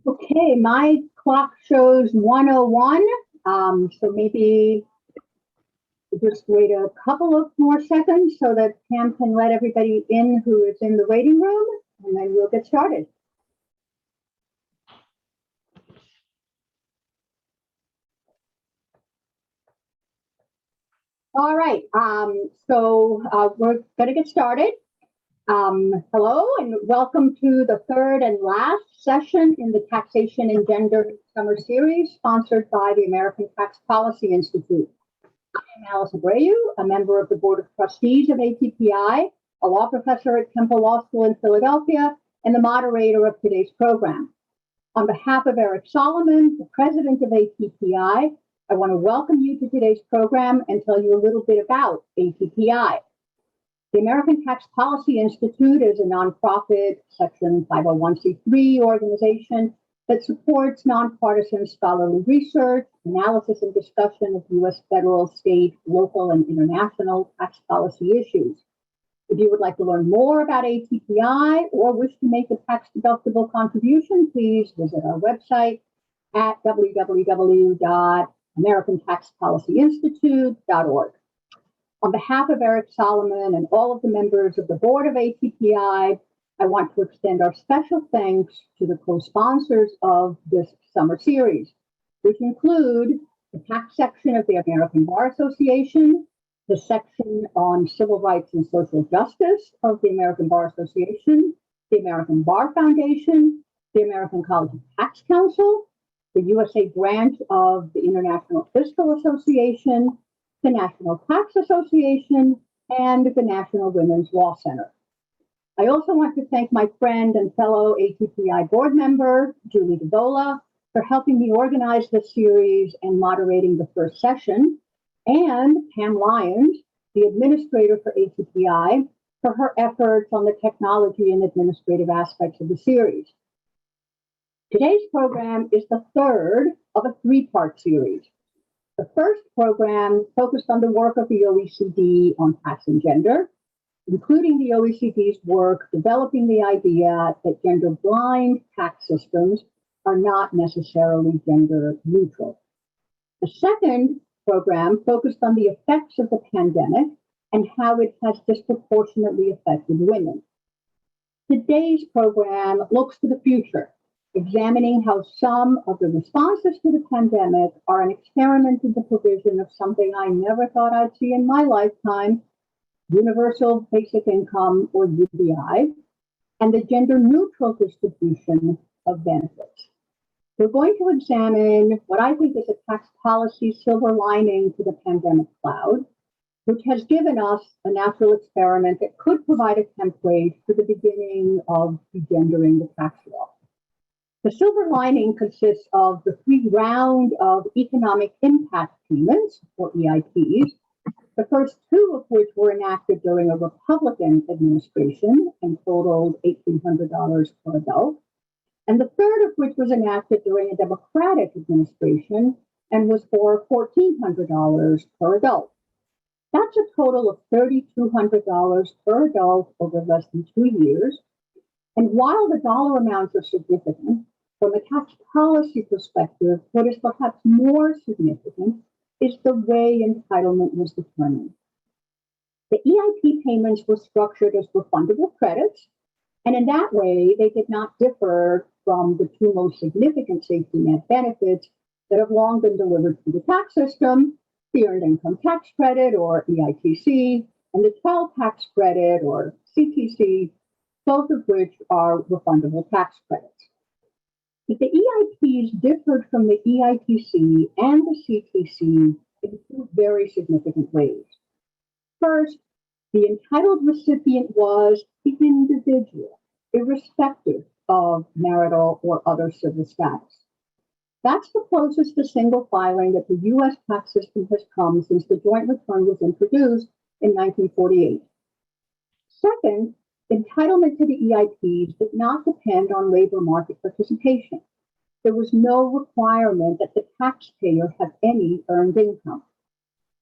Okay, my clock shows 1:01. So maybe we'll just wait a couple of more seconds so that Pam can let everybody in who is in the waiting room, and then we'll get started. All right, we're going to get started. Hello and welcome to the third and last session in the Taxation and Gender Summer Series sponsored by the American Tax Policy Institute. I'm Alice Abreu, a member of the Board of Trustees of ATPI, a law professor at Temple Law School in Philadelphia, and the moderator of today's program. On behalf of Eric Solomon, the president of ATPI, I want to welcome you to today's program and tell you a little bit about ATPI. The American Tax Policy Institute is a nonprofit Section 501c3 organization that supports nonpartisan scholarly research, analysis, and discussion of U.S. federal, state, local, and international tax policy issues. If you would like to learn more about ATPI or wish to make a tax-deductible contribution, please visit our website at www.americantaxpolicyinstitute.org. On behalf of Eric Solomon and all of the members of the board of ATPI, I want to extend our special thanks to the co-sponsors of this summer series, which include the tax section of the American Bar Association, the section on civil rights and social justice of the American Bar Association, the American Bar Foundation, the American College of Tax Counsel, the USA branch of the International Fiscal Association, the National Tax Association, and the National Women's Law Center. I also want to thank my friend and fellow ATPI board member, Julie DeBola, for helping me organize this series and moderating the first session, and Pam Lyons, the administrator for ATPI, for her efforts on the technology and administrative aspects of the series. Today's program is the third of a three-part series. The first program focused on the work of the OECD on tax and gender, including the OECD's work developing the idea that gender-blind tax systems are not necessarily gender neutral. The second program focused on the effects of the pandemic and how it has disproportionately affected women. Today's program looks to the future, examining how some of the responses to the pandemic are an experiment in the provision of something I never thought I'd see in my lifetime, universal basic income, or UBI, and the gender-neutral distribution of benefits. We're going to examine what I think is a tax policy silver lining to the pandemic cloud, which has given us a natural experiment that could provide a template for the beginning of degendering the tax law. The silver lining consists of the three rounds of economic impact payments, or EIPs, the first two of which were enacted during a Republican administration and totaled $1,800 per adult, and the third of which was enacted during a Democratic administration and was for $1,400 per adult. That's a total of $3,200 per adult over less than 2 years. And while the dollar amounts are significant, from a tax policy perspective, what is perhaps more significant is the way entitlement was determined. The EIP payments were structured as refundable credits, and in that way, they did not differ from the two most significant safety net benefits that have long been delivered through the tax system, the Earned Income Tax Credit, or EITC, and the Child Tax Credit, or CTC, both of which are refundable tax credits. But the EIPs differed from the EITC and the CTC in two very significant ways. First, the entitled recipient was the individual, irrespective of marital or other civil status. That's the closest to single filing that the U.S. tax system has come since the joint return was introduced in 1948. Second, entitlement to the EIPs did not depend on labor market participation. There was no requirement that the taxpayer have any earned income.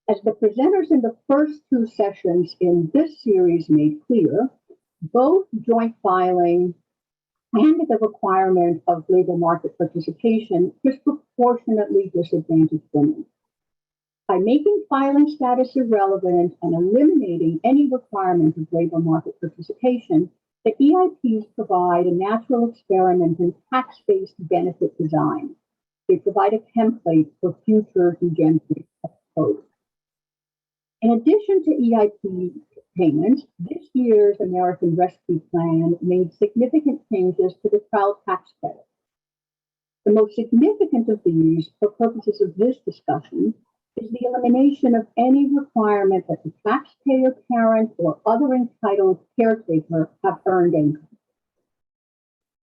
As the presenters in the first two sessions in this series made clear, both joint filing and the requirement of labor market participation disproportionately disadvantage women. By making filing status irrelevant and eliminating any requirement of labor market participation, the EIPs provide a natural experiment in tax-based benefit design. They provide a template for future degenerative code. In addition to EIP payments, this year's American Rescue Plan made significant changes to the child tax credit. The most significant of these, for purposes of this discussion, is the elimination of any requirement that the taxpayer parent or other entitled caretaker have earned income.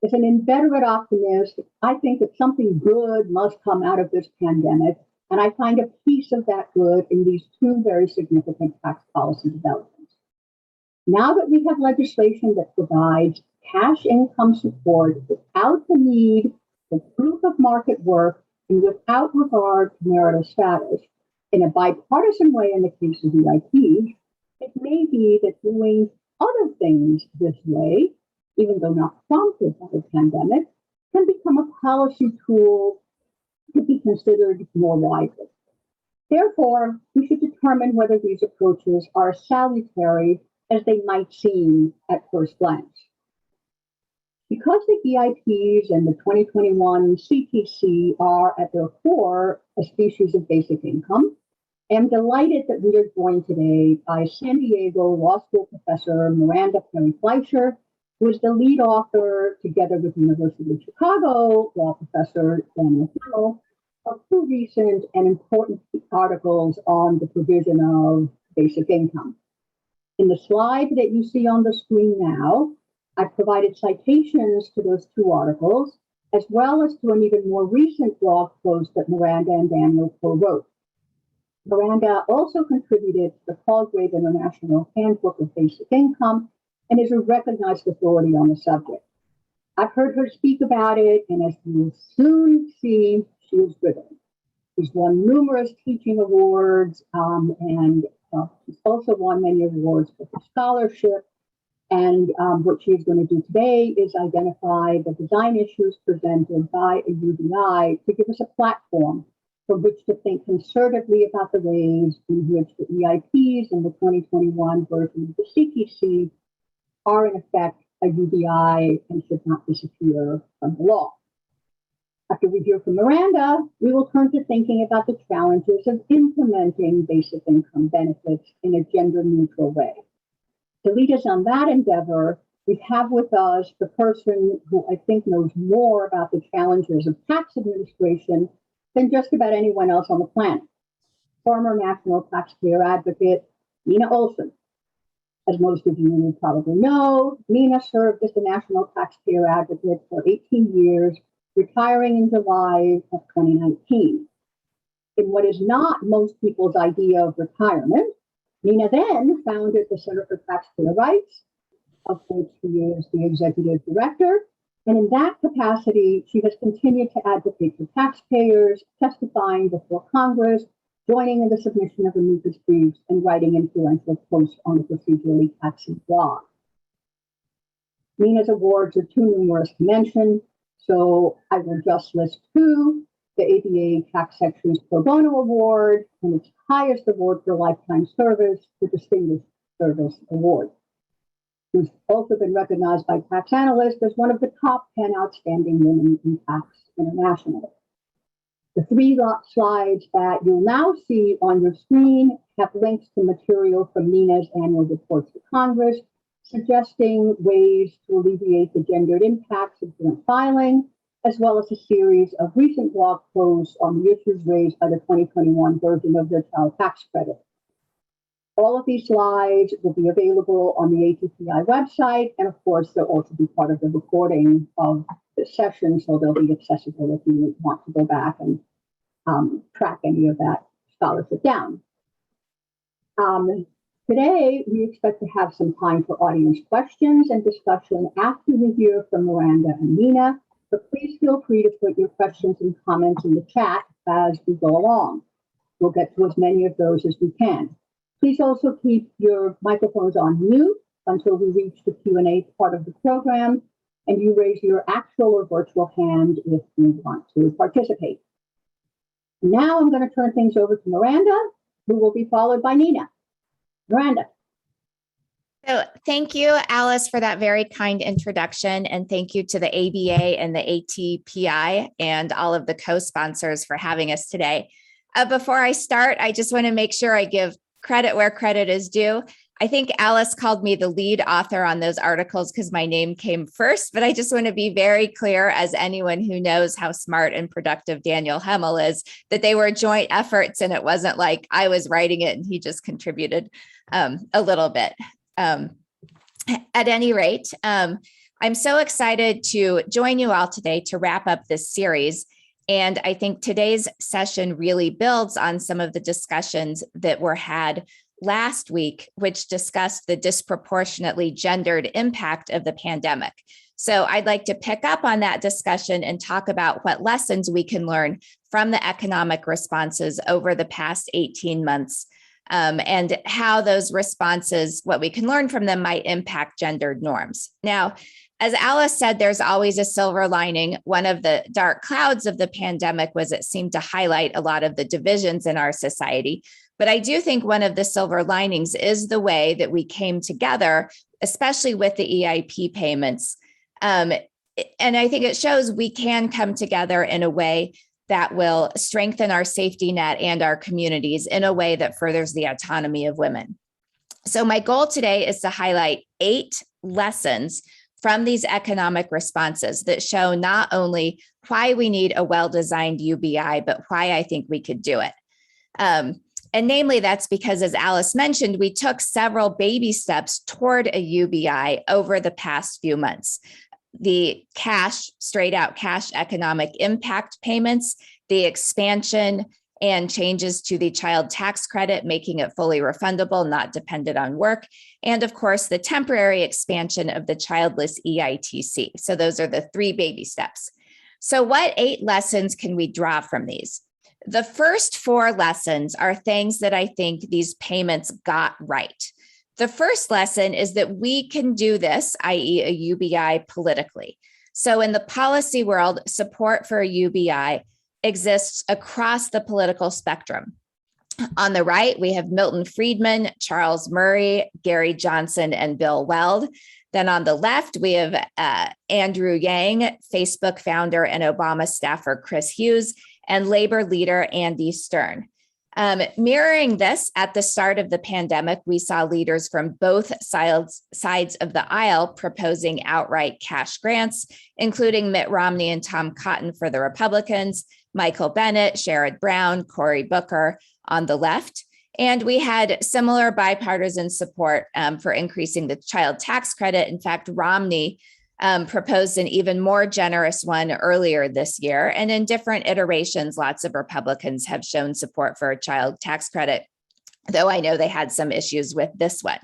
As an inveterate optimist, I think that something good must come out of this pandemic, and I find a piece of that good in these two very significant tax policy developments. Now that we have legislation that provides cash income support without the need for proof of market work and without regard to marital status, in a bipartisan way in the case of EIPs, it may be that doing other things this way, even though not prompted by the pandemic, can become a policy tool to be considered more widely. Therefore, we should determine whether these approaches are as salutary as they might seem at first glance. Because the EIPs and the 2021 CTC are at their core a species of basic income, I am delighted that we are joined today by San Diego Law School professor Miranda Fleischer, who is the lead author, together with University of Chicago law professor Daniel Himmel, of two recent and important articles on the provision of basic income. In the slide that you see on the screen now, I've provided citations to those two articles, as well as to an even more recent blog post that Miranda and Daniel co-wrote. Miranda also contributed to the Palgrave International Handbook of Basic Income and is a recognized authority on the subject. I've heard her speak about it, and as you will soon see, she is driven. She's won numerous teaching awards, and she's also won many awards for her scholarship. And what she is going to do today is identify the design issues presented by a UBI to give us a platform from which to think concertedly about the ways in which the EIPs and the 2021 version of the CTC are in effect a UBI and should not disappear from the law. After we hear from Miranda, we will turn to thinking about the challenges of implementing basic income benefits in a gender-neutral way. To lead us on that endeavor, we have with us the person who I think knows more about the challenges of tax administration than just about anyone else on the planet. Former National Taxpayer Advocate Nina Olson. As most of you probably know, Nina served as the National Taxpayer Advocate for 18 years, retiring in July of 2019. In what is not most people's idea of retirement, Nina then founded the Center for Taxpayer Rights, of which she is the executive director. And in that capacity, she has continued to advocate for taxpayers, testifying before Congress, joining in the submission of amicus briefs, and writing influential posts on the procedurally taxing blog. Nina's awards are too numerous to mention, so I will just list two: the ABA Tax Section's Pro Bono Award and its highest award for lifetime service, the Distinguished Service Award, who's also been recognized by tax analysts as one of the top 10 outstanding women in tax internationally. The three slides that you'll now see on your screen have links to material from Nina's annual reports to Congress, suggesting ways to alleviate the gendered impacts of joint filing, as well as a series of recent blog posts on the issues raised by the 2021 version of the child tax credit. All of these slides will be available on the ATPI website, and of course, they'll also be part of the recording of the session, so they'll be accessible if you want to go back and track any of that scholarship down. Today, we expect to have some time for audience questions and discussion after we hear from Miranda and Nina, but please feel free to put your questions and comments in the chat as we go along. We'll get to as many of those as we can. Please also keep your microphones on mute until we reach the Q&A part of the program. and you raise your actual or virtual hand if you want to participate. Now I'm going to turn things over to Miranda, who will be followed by Nina. Miranda. So thank you, Alice, for that very kind introduction. And thank you to the ABA and the ATPI and all of the co-sponsors for having us today. Before I start, I just want to make sure I give credit where credit is due. I think Alice called me the lead author on those articles because my name came first, but I just want to be very clear, as anyone who knows how smart and productive Daniel Hemmel is, that they were joint efforts and it wasn't like I was writing it and he just contributed a little bit. At any rate, I'm so excited to join you all today to wrap up this series. And I think today's session really builds on some of the discussions that were had last week, which discussed the disproportionately gendered impact of the pandemic. So I'd like to pick up on that discussion and talk about what lessons we can learn from the economic responses over the past 18 months. And how those responses, what we can learn from them, might impact gendered norms. Now, as Alice said, there's always a silver lining. One of the dark clouds of the pandemic was it seemed to highlight a lot of the divisions in our society. But I do think one of the silver linings is the way that we came together, especially with the EIP payments. And I think it shows we can come together in a way that will strengthen our safety net and our communities in a way that furthers the autonomy of women. So my goal today is to highlight 8 lessons from these economic responses that show not only why we need a well-designed UBI, but why I think we could do it. And namely, that's because, as Alice mentioned, we took several baby steps toward a UBI over the past few months. The cash, straight out cash economic impact payments, the expansion and changes to the child tax credit, making it fully refundable, not dependent on work, and of course, the temporary expansion of the childless EITC. So those are the 3 baby steps. So what 8 lessons can we draw from these? The first 4 lessons are things that I think these payments got right. The first lesson is that we can do this, i.e. a UBI, politically. So in the policy world, support for a UBI exists across the political spectrum. On the right, we have Milton Friedman, Charles Murray, Gary Johnson, and Bill Weld. Then on the left, we have Andrew Yang, Facebook founder and Obama staffer Chris Hughes, and labor leader Andy Stern. Mirroring this, at the start of the pandemic, we saw leaders from both sides of the aisle proposing outright cash grants, including Mitt Romney and Tom Cotton for the Republicans, Michael Bennet, Sherrod Brown, Cory Booker on the left. And we had similar bipartisan support for increasing the child tax credit. In fact, Romney proposed an even more generous one earlier this year. And in different iterations, lots of Republicans have shown support for a child tax credit, though I know they had some issues with this one.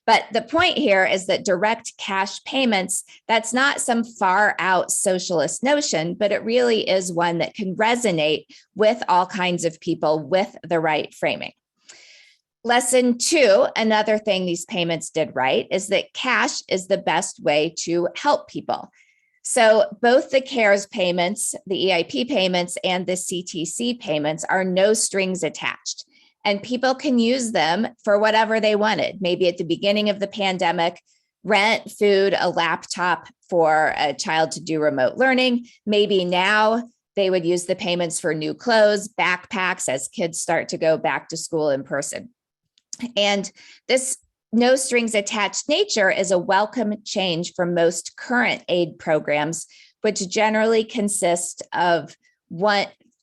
But the point here is that direct cash payments, that's not some far out socialist notion, but it really is one that can resonate with all kinds of people with the right framing. Lesson 2, another thing these payments did right, is that cash is the best way to help people. So both the CARES payments, the EIP payments, and the CTC payments are no strings attached. And people can use them for whatever they wanted. Maybe at the beginning of the pandemic, rent, food, a laptop for a child to do remote learning. Maybe now they would use the payments for new clothes, backpacks as kids start to go back to school in person. And this no strings attached nature is a welcome change from most current aid programs, which generally consist of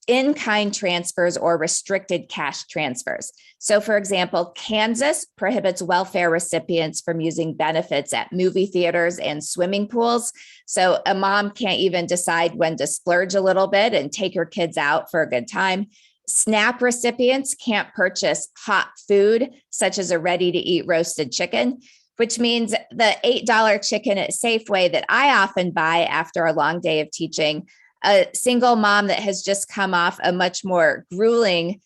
in-kind transfers or restricted cash transfers. So for example, Kansas prohibits welfare recipients from using benefits at movie theaters and swimming pools. So a mom can't even decide when to splurge a little bit and take her kids out for a good time. SNAP recipients can't purchase hot food, such as a ready-to-eat roasted chicken, which means the $8 chicken at Safeway that I often buy after a long day of teaching, a single mom that has just come off a much more grueling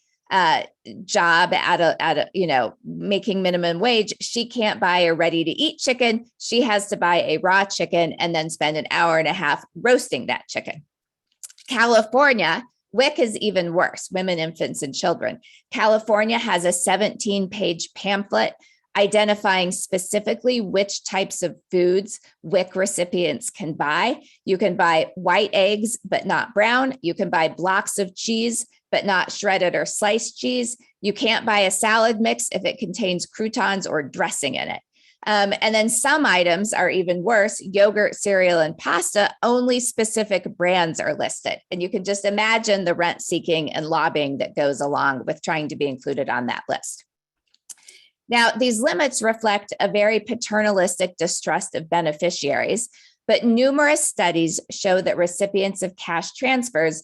job at a making minimum wage, she can't buy a ready to eat chicken. She has to buy a raw chicken and then spend an hour and a half roasting that chicken. California, WIC is even worse, women, infants, and children. California has a 17-page pamphlet identifying specifically which types of foods WIC recipients can buy. You can buy white eggs, but not brown. You can buy blocks of cheese, but not shredded or sliced cheese. You can't buy a salad mix if it contains croutons or dressing in it. And then some items are even worse. Yogurt, cereal, and pasta, only specific brands are listed. And you can just imagine the rent seeking and lobbying that goes along with trying to be included on that list. Now, these limits reflect a very paternalistic distrust of beneficiaries, but numerous studies show that recipients of cash transfers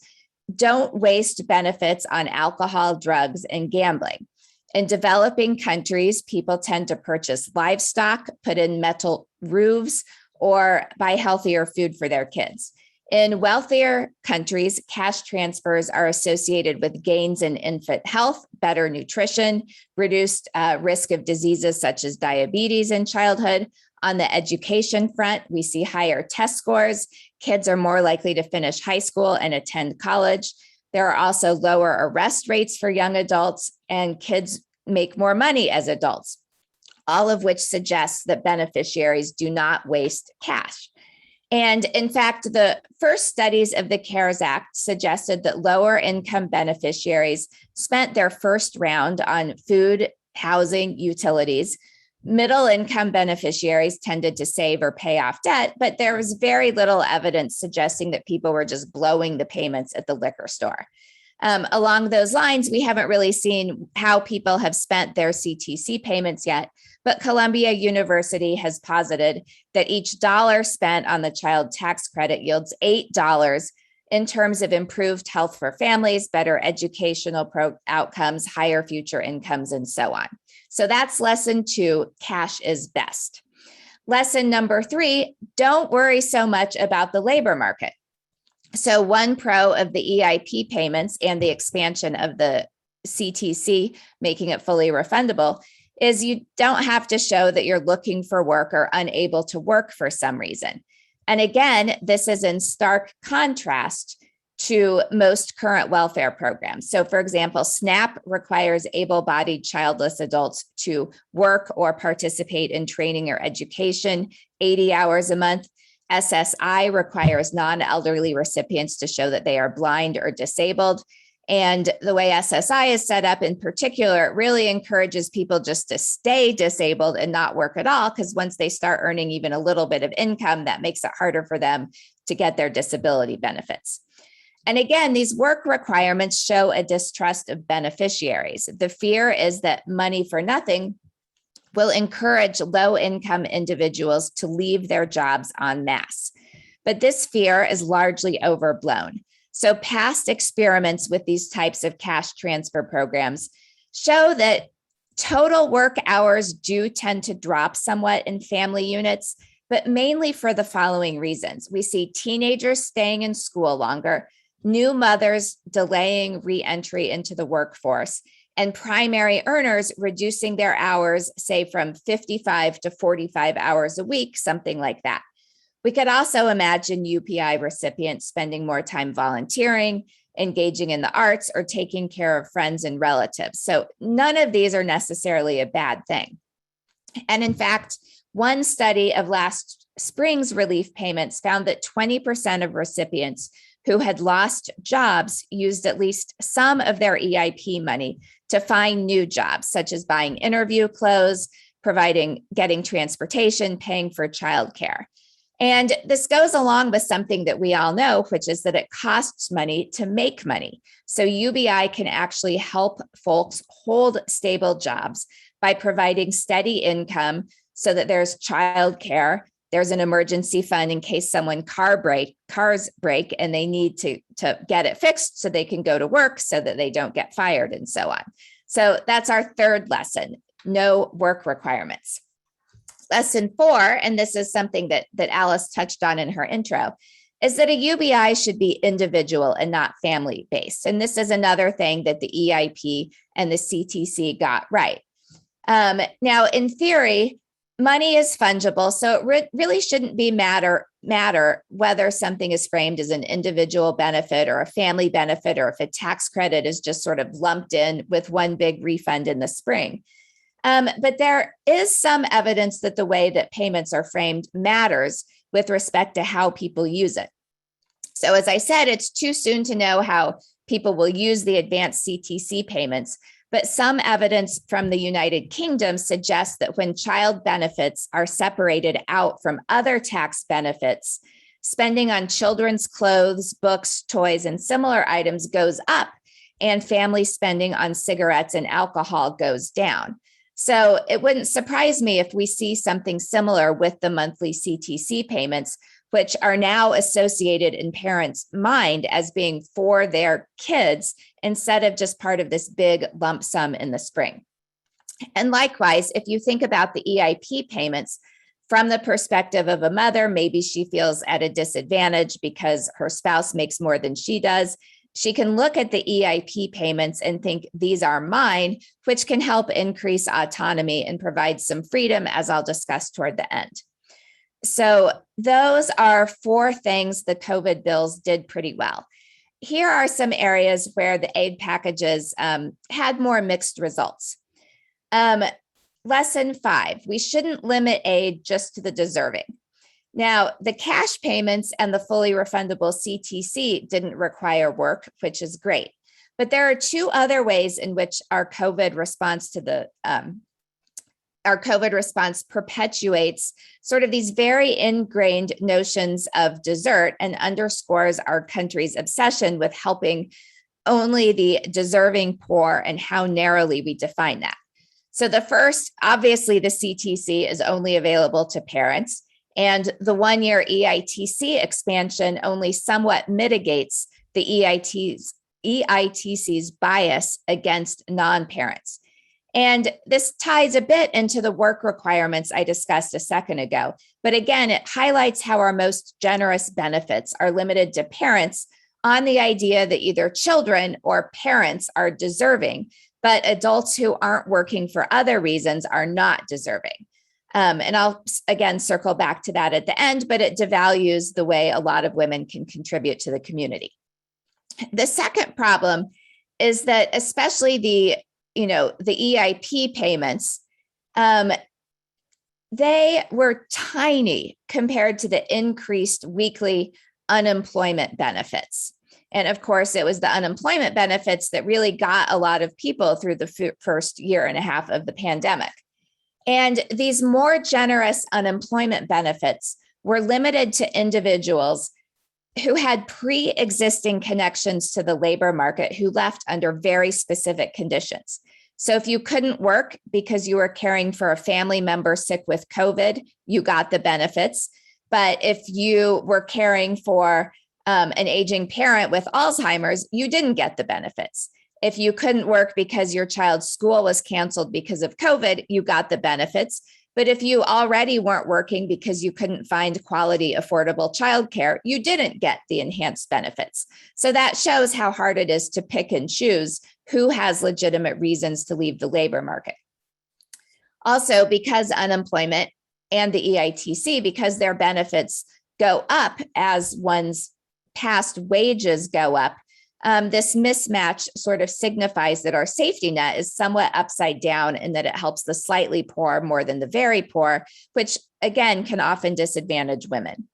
don't waste benefits on alcohol, drugs, and gambling. In developing countries, people tend to purchase livestock, put in metal roofs, or buy healthier food for their kids. In wealthier countries, cash transfers are associated with gains in infant health, better nutrition, reduced risk of diseases such as diabetes in childhood. On the education front, we see higher test scores. Kids are more likely to finish high school and attend college. There are also lower arrest rates for young adults, and kids make more money as adults, all of which suggests that beneficiaries do not waste cash. And in fact, the first studies of the CARES Act suggested that lower income beneficiaries spent their first round on food, housing, utilities. Middle income beneficiaries tended to save or pay off debt, but there was very little evidence suggesting that people were just blowing the payments at the liquor store. Along those lines, we haven't really seen how people have spent their CTC payments yet, but Columbia University has posited that each dollar spent on the child tax credit yields $8 in terms of improved health for families, better educational outcomes, higher future incomes, and so on. So that's lesson 2, cash is best. Lesson number 3, don't worry so much about the labor market. So one pro of the EIP payments and the expansion of the CTC, making it fully refundable, is you don't have to show that you're looking for work or unable to work for some reason. And again, this is in stark contrast to most current welfare programs. So for example, SNAP requires able-bodied childless adults to work or participate in training or education 80 hours a month. SSI requires non-elderly recipients to show that they are blind or disabled. And the way SSI is set up in particular, it really encourages people just to stay disabled and not work at all, because once they start earning even a little bit of income, that makes it harder for them to get their disability benefits. And again, these work requirements show a distrust of beneficiaries. The fear is that money for nothing will encourage low-income individuals to leave their jobs en masse. But this fear is largely overblown. So past experiments with these types of cash transfer programs show that total work hours do tend to drop somewhat in family units, but mainly for the following reasons. We see teenagers staying in school longer, new mothers delaying re-entry into the workforce, and primary earners reducing their hours, say from 55 to 45 hours a week, something like that. We could also imagine UPI recipients spending more time volunteering, engaging in the arts, or taking care of friends and relatives. So none of these are necessarily a bad thing. And in fact, one study of last spring's relief payments found that 20% of recipients who had lost jobs used at least some of their EIP money to find new jobs, such as buying interview clothes, getting transportation, paying for childcare. And this goes along with something that we all know, which is that it costs money to make money. So UBI can actually help folks hold stable jobs by providing steady income so that there's childcare, there's an emergency fund in case cars break and they need to get it fixed so they can go to work so that they don't get fired and so on. So that's our third lesson, no work requirements. Lesson 4, and this is something that Alice touched on in her intro, is that a UBI should be individual and not family-based. And this is another thing that the EIP and the CTC got right. Now, in theory, money is fungible, so it really shouldn't be matter whether something is framed as an individual benefit or a family benefit, or if a tax credit is just sort of lumped in with one big refund in the spring. But there is some evidence that the way that payments are framed matters with respect to how people use it. So as I said, it's too soon to know how people will use the advanced CTC payments, but some evidence from the United Kingdom suggests that when child benefits are separated out from other tax benefits, spending on children's clothes, books, toys, and similar items goes up, and family spending on cigarettes and alcohol goes down. So it wouldn't surprise me if we see something similar with the monthly CTC payments, which are now associated in parents' mind as being for their kids instead of just part of this big lump sum in the spring. And likewise, if you think about the EIP payments from the perspective of a mother, maybe she feels at a disadvantage because her spouse makes more than she does. She can look at the EIP payments and think these are mine, which can help increase autonomy and provide some freedom, as I'll discuss toward the end. So those are 4 things the COVID bills did pretty well. Here are some areas where the aid packages had more mixed results. Lesson 5, we shouldn't limit aid just to the deserving. Now, the cash payments and the fully refundable CTC didn't require work, which is great. But there are 2 other ways in which our COVID response perpetuates sort of these very ingrained notions of desert and underscores our country's obsession with helping only the deserving poor and how narrowly we define that. So the first, obviously, the CTC is only available to parents, and the 1-year EITC expansion only somewhat mitigates the EITC's bias against non-parents. And this ties a bit into the work requirements I discussed a second ago. But again, it highlights how our most generous benefits are limited to parents on the idea that either children or parents are deserving, but adults who aren't working for other reasons are not deserving. And I'll, again, circle back to that at the end, but it devalues the way a lot of women can contribute to the community. The second problem is that especially the EIP payments, they were tiny compared to the increased weekly unemployment benefits. And of course, it was the unemployment benefits that really got a lot of people through the first year and a half of the pandemic. And these more generous unemployment benefits were limited to individuals who had pre-existing connections to the labor market who left under very specific conditions. So if you couldn't work because you were caring for a family member sick with COVID, you got the benefits. But if you were caring for an aging parent with Alzheimer's, you didn't get the benefits. If you couldn't work because your child's school was canceled because of COVID, you got the benefits. But if you already weren't working because you couldn't find quality, affordable childcare, you didn't get the enhanced benefits. So that shows how hard it is to pick and choose who has legitimate reasons to leave the labor market. Also, because unemployment and the EITC, because their benefits go up as one's past wages go up, this mismatch sort of signifies that our safety net is somewhat upside down and that it helps the slightly poor more than the very poor, which again can often disadvantage women.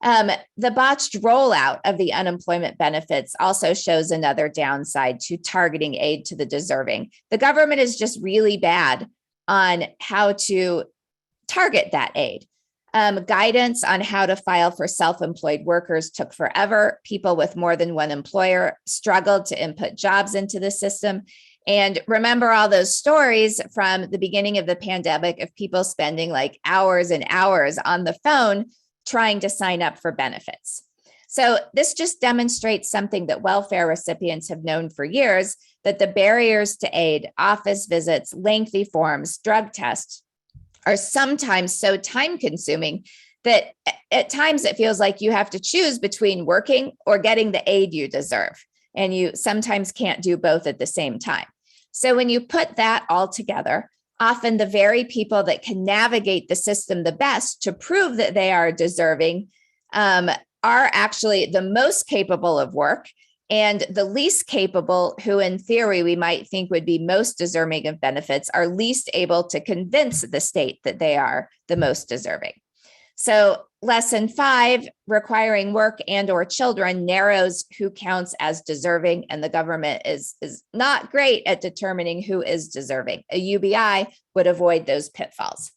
The botched rollout of the unemployment benefits also shows another downside to targeting aid to the deserving. The government is just really bad on how to target that aid. Guidance on how to file for self-employed workers took forever. People with more than one employer struggled to input jobs into the system. And remember all those stories from the beginning of the pandemic of people spending like hours and hours on the phone trying to sign up for benefits. So this just demonstrates something that welfare recipients have known for years, that the barriers to aid, office visits, lengthy forms, drug tests, are sometimes so time-consuming that at times it feels like you have to choose between working or getting the aid you deserve. And you sometimes can't do both at the same time. So when you put that all together, often the very people that can navigate the system the best to prove that they are deserving are actually the most capable of work, and the least capable, who in theory we might think would be most deserving of benefits, are least able to convince the state that they are the most deserving. So lesson 5, requiring work and or children, narrows who counts as deserving, and the government is not great at determining who is deserving. A UBI would avoid those pitfalls.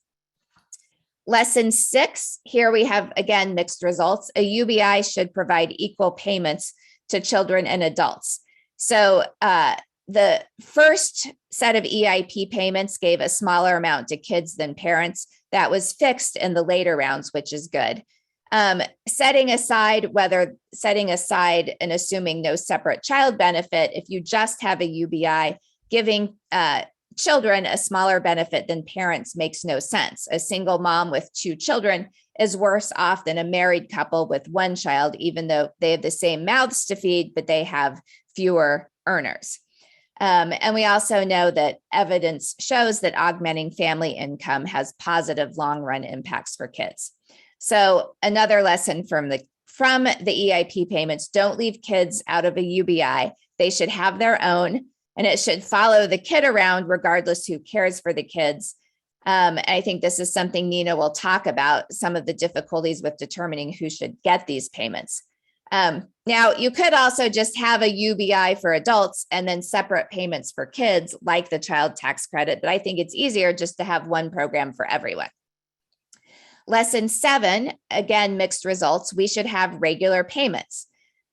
Lesson 6, here we have, again, mixed results. A UBI should provide equal payments to children and adults. So the first set of EIP payments gave a smaller amount to kids than parents. That was fixed in the later rounds, which is good. Setting aside and assuming no separate child benefit, if you just have a UBI, giving children a smaller benefit than parents makes no sense. A single mom with 2 children is worse off than a married couple with 1 child, even though they have the same mouths to feed, but they have fewer earners. And we also know that evidence shows that augmenting family income has positive long-run impacts for kids. So another lesson from the EIP payments: don't leave kids out of a UBI. They should have their own, and it should follow the kid around regardless who cares for the kids. I think this is something Nina will talk about, some of the difficulties with determining who should get these payments. Now, you could also just have a UBI for adults and then separate payments for kids, like the child tax credit, but I think it's easier just to have one program for everyone. Lesson 7, again, mixed results. We should have regular payments.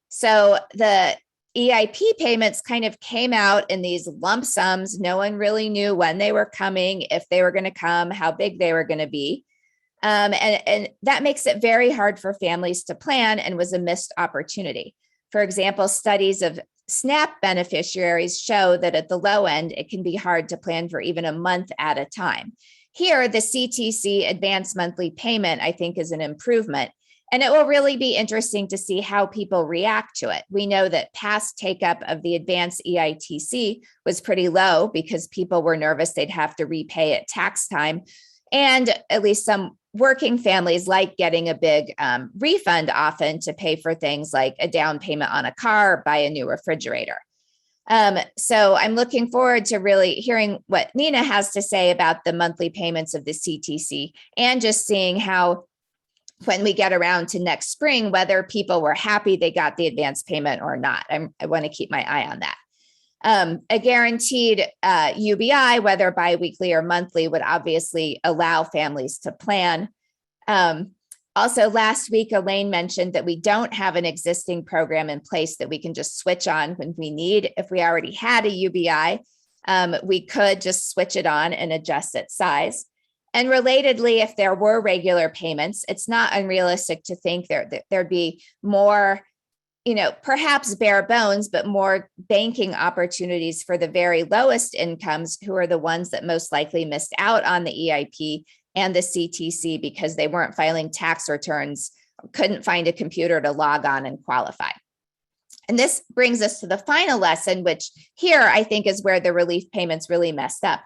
So the EIP payments kind of came out in these lump sums. No one really knew when they were coming, if they were going to come, how big they were going to be. And that makes it very hard for families to plan, and was a missed opportunity. For example, studies of SNAP beneficiaries show that at the low end, it can be hard to plan for even a month at a time. Here, the CTC advanced monthly payment, I think, is an improvement. And it will really be interesting to see how people react to it. We know that past take-up of the advanced EITC was pretty low because people were nervous they'd have to repay at tax time. And at least some working families like getting a big refund often to pay for things like a down payment on a car or buy a new refrigerator. So I'm looking forward to really hearing what Nina has to say about the monthly payments of the CTC, and just seeing how, when we get around to next spring, whether people were happy they got the advance payment or not. I want to keep my eye on that. A guaranteed UBI, whether biweekly or monthly, would obviously allow families to plan. Also, last week, Elaine mentioned that we don't have an existing program in place that we can just switch on when we need. If we already had a UBI, we could just switch it on and adjust its size. And relatedly, if there were regular payments, it's not unrealistic to think there'd be more, perhaps bare bones, but more banking opportunities for the very lowest incomes, who are the ones that most likely missed out on the EIP and the CTC because they weren't filing tax returns, couldn't find a computer to log on and qualify. And this brings us to the final lesson, which here I think is where the relief payments really messed up.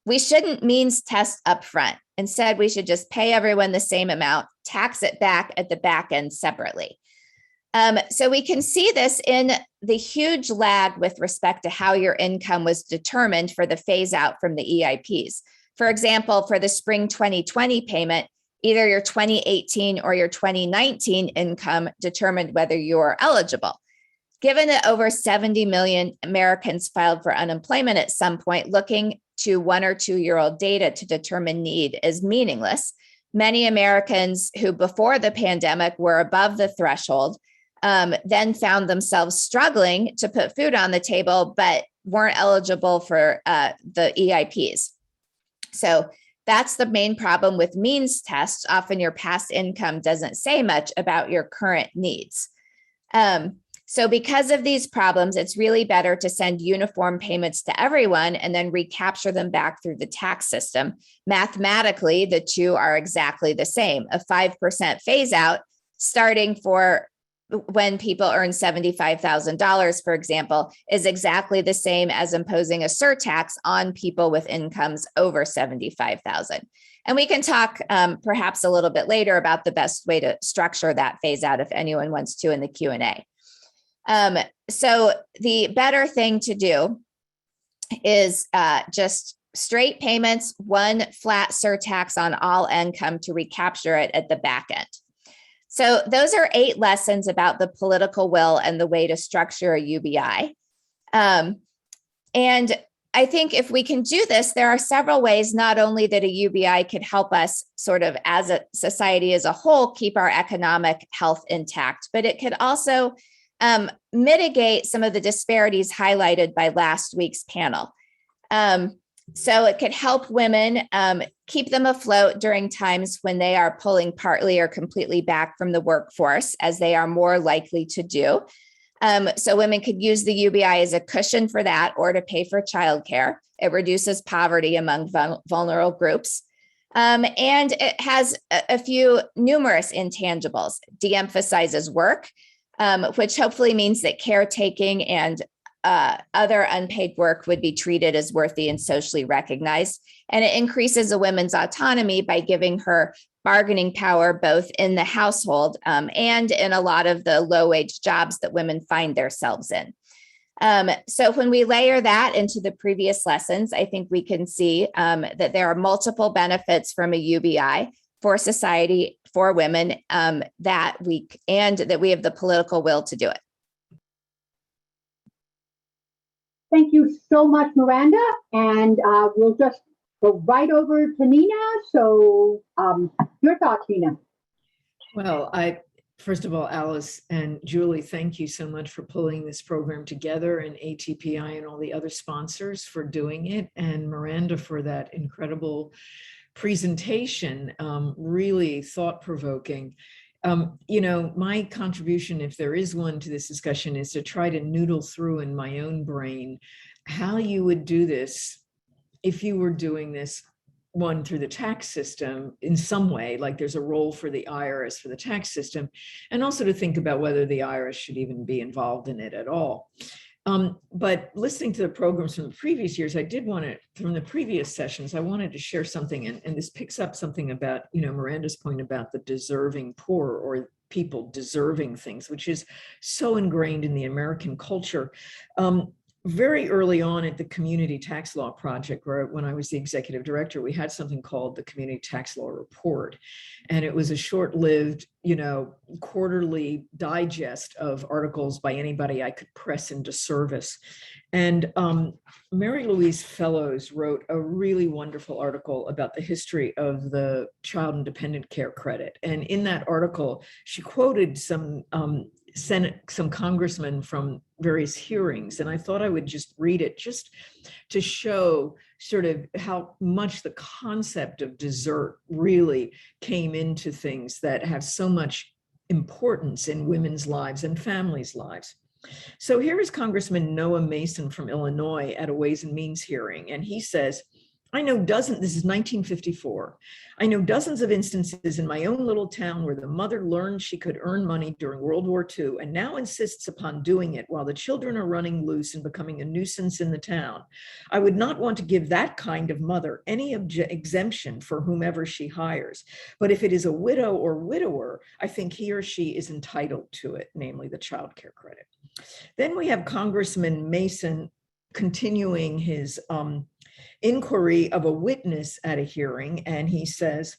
We shouldn't means test upfront. Instead, we should just pay everyone the same amount, tax it back at the back end separately. So we can see this in the huge lag with respect to how your income was determined for the phase out from the EIPs. For example, for the spring 2020 payment, either your 2018 or your 2019 income determined whether you are eligible. Given that over 70 million Americans filed for unemployment at some point, looking to 1 or 2 year old data to determine need is meaningless. Many Americans who before the pandemic were above the threshold then found themselves struggling to put food on the table, but weren't eligible for the EIPs. So that's the main problem with means tests. Often your past income doesn't say much about your current needs. So because of these problems, it's really better to send uniform payments to everyone and then recapture them back through the tax system. Mathematically, the two are exactly the same. A 5% phase out starting for when people earn $75,000, for example, is exactly the same as imposing a surtax on people with incomes over $75,000. And we can talk perhaps a little bit later about the best way to structure that phase out if anyone wants to in the Q&A. So the better thing to do is just straight payments, one flat surtax on all income to recapture it at the back end. So those are 8 lessons about the political will and the way to structure a UBI. And I think if we can do this, there are several ways, not only that a UBI could help us sort of as a society as a whole, keep our economic health intact, but it could also mitigate some of the disparities highlighted by last week's panel. So it could help women keep them afloat during times when they are pulling partly or completely back from the workforce, as they are more likely to do. So women could use the UBI as a cushion for that or to pay for childcare. It reduces poverty among vulnerable groups. And it has a few numerous intangibles. De-emphasizes work, which hopefully means that caretaking and other unpaid work would be treated as worthy and socially recognized. And it increases a woman's autonomy by giving her bargaining power both in the household and in a lot of the low-wage jobs that women find themselves in. So when we layer that into the previous lessons, I think we can see that there are multiple benefits from a UBI for society, for women, that we have the political will to do it. Thank you so much, Miranda. And we'll just go right over to Nina. So your thoughts, Nina. Well, first of all, Alice and Julie, thank you so much for pulling this program together, and ATPI and all the other sponsors for doing it, and Miranda for that incredible presentation, really thought-provoking. My contribution, if there is one to this discussion, is to try to noodle through in my own brain how you would do this if you were doing this, one, through the tax system in some way, like there's a role for the IRS for the tax system, and also to think about whether the IRS should even be involved in it at all. But listening to the programs from the previous years, I did want to, from the previous sessions, I wanted to share something, and this picks up something about, Miranda's point about the deserving poor, or people deserving things, which is so ingrained in the American culture. Very early on at the Community Tax Law Project, where when I was the executive director, we had something called the Community Tax Law Report. And it was a short-lived, quarterly digest of articles by anybody I could press into service. And Mary Louise Fellows wrote a really wonderful article about the history of the Child and Dependent Care Credit. And in that article, she quoted some congressmen from various hearings. And I thought I would just read it just to show sort of how much the concept of desert really came into things that have so much importance in women's lives and families' lives. So here is Congressman Noah Mason from Illinois at a Ways and Means hearing. And he says, this is 1954. I know dozens of instances in my own little town where the mother learned she could earn money during World War II and now insists upon doing it while the children are running loose and becoming a nuisance in the town. I would not want to give that kind of mother any exemption for whomever she hires. But if it is a widow or widower, I think he or she is entitled to it, namely the child care credit. Then we have Congressman Mason continuing his inquiry of a witness at a hearing, and he says,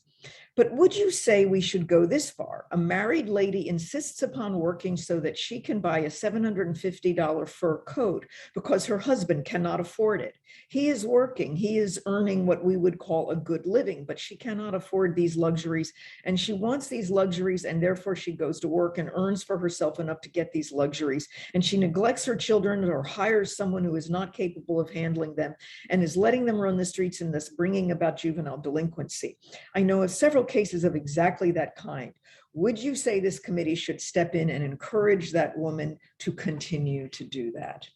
but would you say we should go this far? A married lady insists upon working so that she can buy a $750 fur coat because her husband cannot afford it. He is working, he is earning what we would call a good living, but she cannot afford these luxuries, and she wants these luxuries, and therefore she goes to work and earns for herself enough to get these luxuries, and she neglects her children or hires someone who is not capable of handling them and is letting them run the streets and thus bringing about juvenile delinquency. I know of several cases of exactly that kind, would you say this committee should step in and encourage that woman to continue to do that?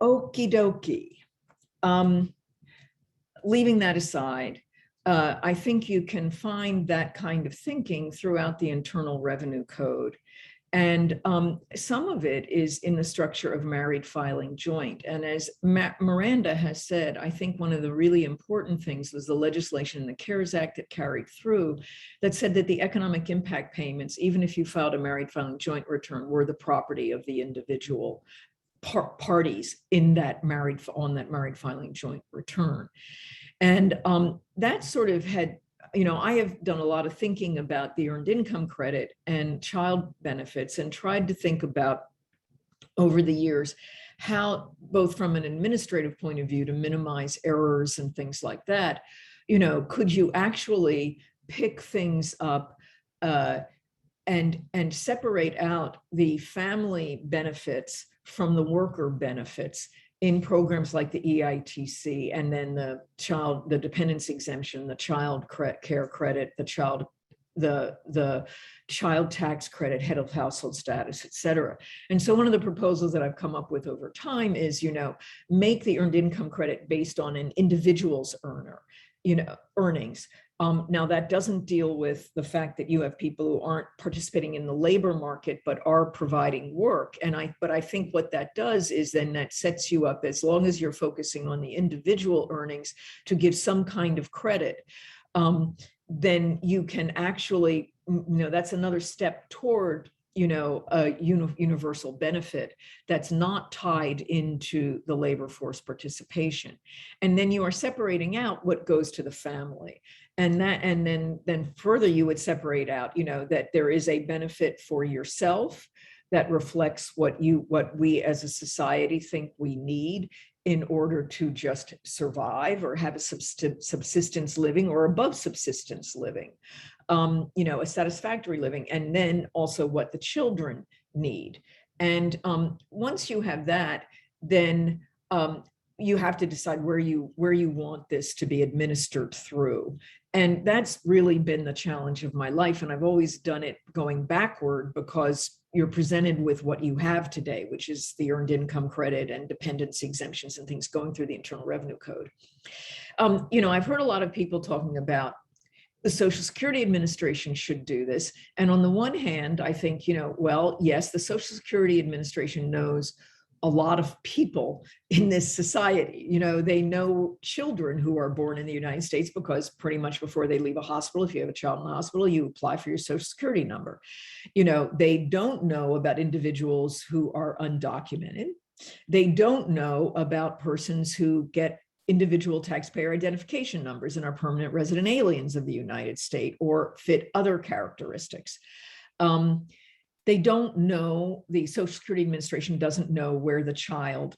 Okie dokie. Leaving that aside, I think you can find that kind of thinking throughout the Internal Revenue Code. And some of it is in the structure of married filing joint. And as Miranda has said, I think one of the really important things was the legislation in the CARES Act that carried through that said that the economic impact payments, even if you filed a married filing joint return, were the property of the individual parties in that married filing joint return. And that sort of had, I have done a lot of thinking about the earned income credit and child benefits and tried to think about over the years how, both from an administrative point of view to minimize errors and things like that, could you actually pick things up and separate out the family benefits from the worker benefits in programs like the EITC, and then the dependence exemption, the child care credit, the child tax credit, head of household status, et cetera. And so one of the proposals that I've come up with over time is, make the earned income credit based on an individual's earnings. Now that doesn't deal with the fact that you have people who aren't participating in the labor market, but are providing work. But I think what that does is then that sets you up, as long as you're focusing on the individual earnings, to give some kind of credit. Then you can actually, that's another step toward a universal benefit that's not tied into the labor force participation. And then you are separating out what goes to the family. And then further you would separate out, that there is a benefit for yourself that reflects what we as a society think we need in order to just survive or have a subsistence living or above subsistence living. A satisfactory living, and then also what the children need. And once you have that, then you have to decide where you want this to be administered through. And that's really been the challenge of my life. And I've always done it going backward, because you're presented with what you have today, which is the earned income credit and dependence exemptions and things going through the Internal Revenue Code. I've heard a lot of people talking about the Social Security Administration should do this. And on the one hand, I think, yes, the Social Security Administration knows a lot of people in this society. They know children who are born in the United States, because pretty much before they leave a hospital, if you have a child in the hospital, you apply for your Social Security number. They don't know about individuals who are undocumented. They don't know about persons who get individual taxpayer identification numbers and are permanent resident aliens of the United States or fit other characteristics. They don't know, the Social Security Administration doesn't know where the child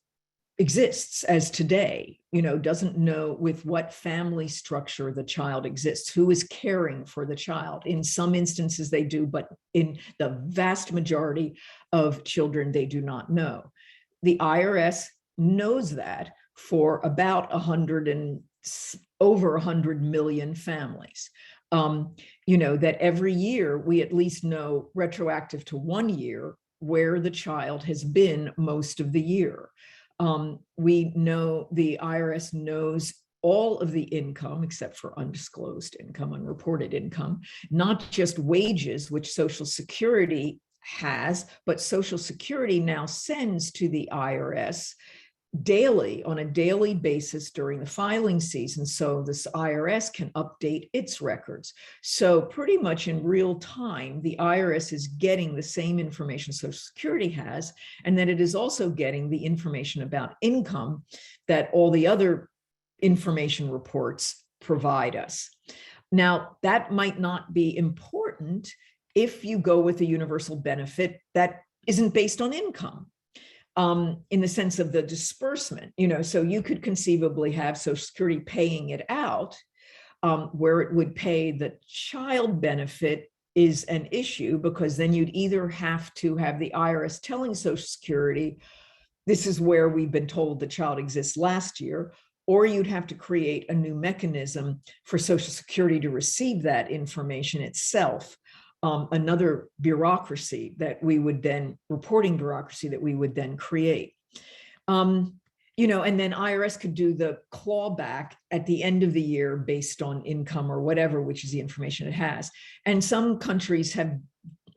exists as today, doesn't know with what family structure the child exists, who is caring for the child. In some instances they do, but in the vast majority of children, they do not know. The IRS knows that for about over 100 million families. That every year we at least know, retroactive to 1 year, where the child has been most of the year. We know the IRS knows all of the income except for undisclosed income, unreported income, not just wages, which Social Security has, but Social Security now sends to the IRS daily, on a daily basis during the filing season, so this IRS can update its records. So pretty much in real time, the IRS is getting the same information Social Security has, and that it is also getting the information about income that all the other information reports provide us. Now, that might not be important if you go with a universal benefit that isn't based on income. In the sense of the disbursement, so you could conceivably have Social Security paying it out, where it would pay the child benefit is an issue, because then you'd either have to have the IRS telling Social Security, this is where we've been told the child exists last year, or you'd have to create a new mechanism for Social Security to receive that information itself. Another bureaucracy that we would then, reporting bureaucracy that we would then create. And then IRS could do the clawback at the end of the year based on income or whatever, which is the information it has. And some countries have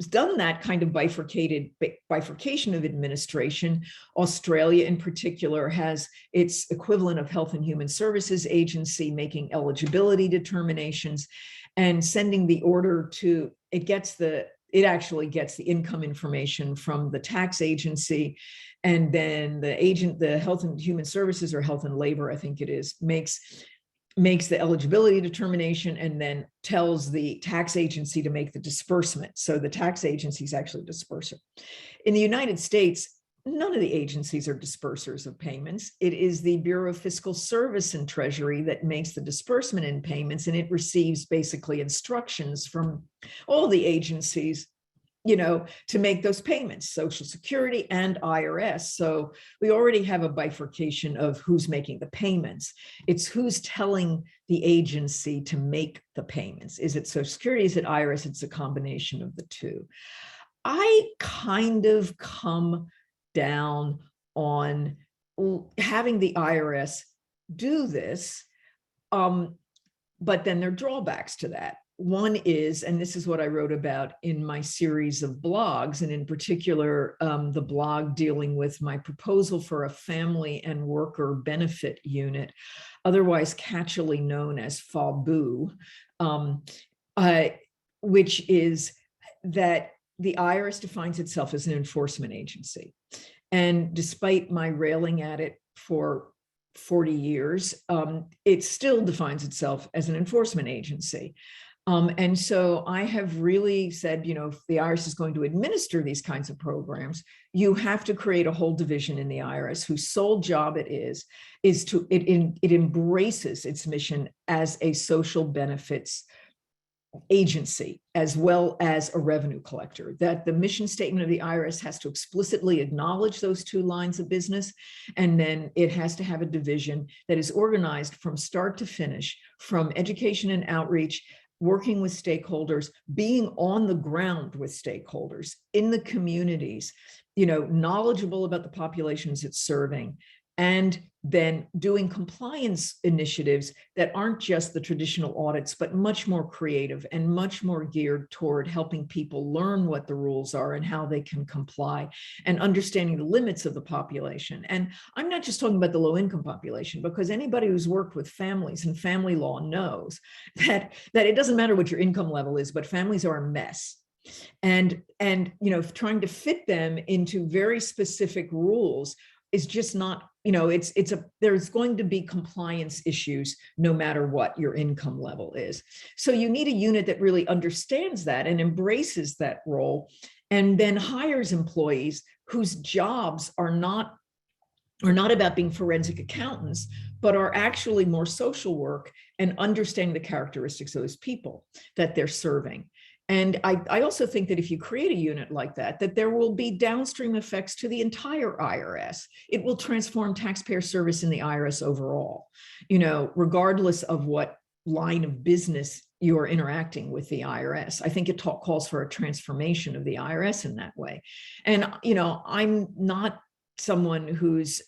done that kind of bifurcation of administration. Australia in particular has its equivalent of Health and Human Services Agency making eligibility determinations and sending the order to, it actually gets the income information from the tax agency. And then the Health and Human Services, or Health and Labor, I think it is, makes the eligibility determination and then tells the tax agency to make the disbursement. So the tax agency is actually a disperser. In the United States, none of the agencies are dispersers of payments. It is the Bureau of Fiscal Service and Treasury that makes the disbursement in payments, and it receives basically instructions from all the agencies, to make those payments, Social Security and IRS. So we already have a bifurcation of who's making the payments. It's who's telling the agency to make the payments. Is it Social Security? Is it IRS? It's a combination of the two. I kind of come down on having the IRS do this, but then there are drawbacks to that. One is, and this is what I wrote about in my series of blogs, and in particular, the blog dealing with my proposal for a family and worker benefit unit, otherwise catchily known as FABU, which is that the IRS defines itself as an enforcement agency. And despite my railing at it for 40 years, it still defines itself as an enforcement agency. And so I have really said, if the IRS is going to administer these kinds of programs, you have to create a whole division in the IRS whose sole job it embraces its mission as a social benefits agency as well as a revenue collector, that the mission statement of the IRS has to explicitly acknowledge those two lines of business. And then it has to have a division that is organized from start to finish, from education and outreach, working with stakeholders, being on the ground with stakeholders in the communities, knowledgeable about the populations it's serving, and then doing compliance initiatives that aren't just the traditional audits, but much more creative and much more geared toward helping people learn what the rules are and how they can comply, and understanding the limits of the population. And I'm not just talking about the low-income population, because anybody who's worked with families and family law knows that it doesn't matter what your income level is, but families are a mess. And trying to fit them into very specific rules is just not, there's going to be compliance issues no matter what your income level is. So you need a unit that really understands that and embraces that role, and then hires employees whose jobs are not about being forensic accountants, but are actually more social work and understanding the characteristics of those people that they're serving. And I also think that if you create a unit like that there will be downstream effects to the entire IRS. It will transform taxpayer service in the IRS overall, regardless of what line of business you are interacting with the IRS. I think it calls for a transformation of the IRS in that way. And, I'm not someone who's,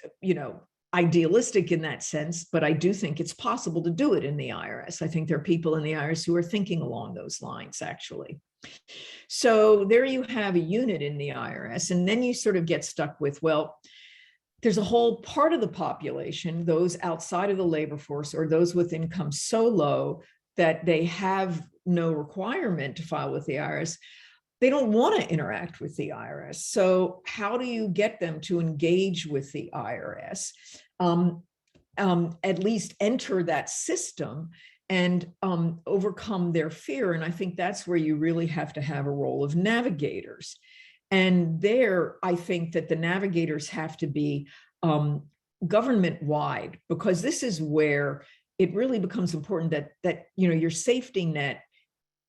idealistic in that sense, but I do think it's possible to do it in the IRS. I think there are people in the IRS who are thinking along those lines, actually. So there you have a unit in the IRS, and then you sort of get stuck with, well, there's a whole part of the population, those outside of the labor force or those with income so low that they have no requirement to file with the IRS. They don't want to interact with the IRS. So how do you get them to engage with the IRS? At least enter that system and overcome their fear. And I think that's where you really have to have a role of navigators. And there, I think that the navigators have to be government-wide, because this is where it really becomes important that your safety net,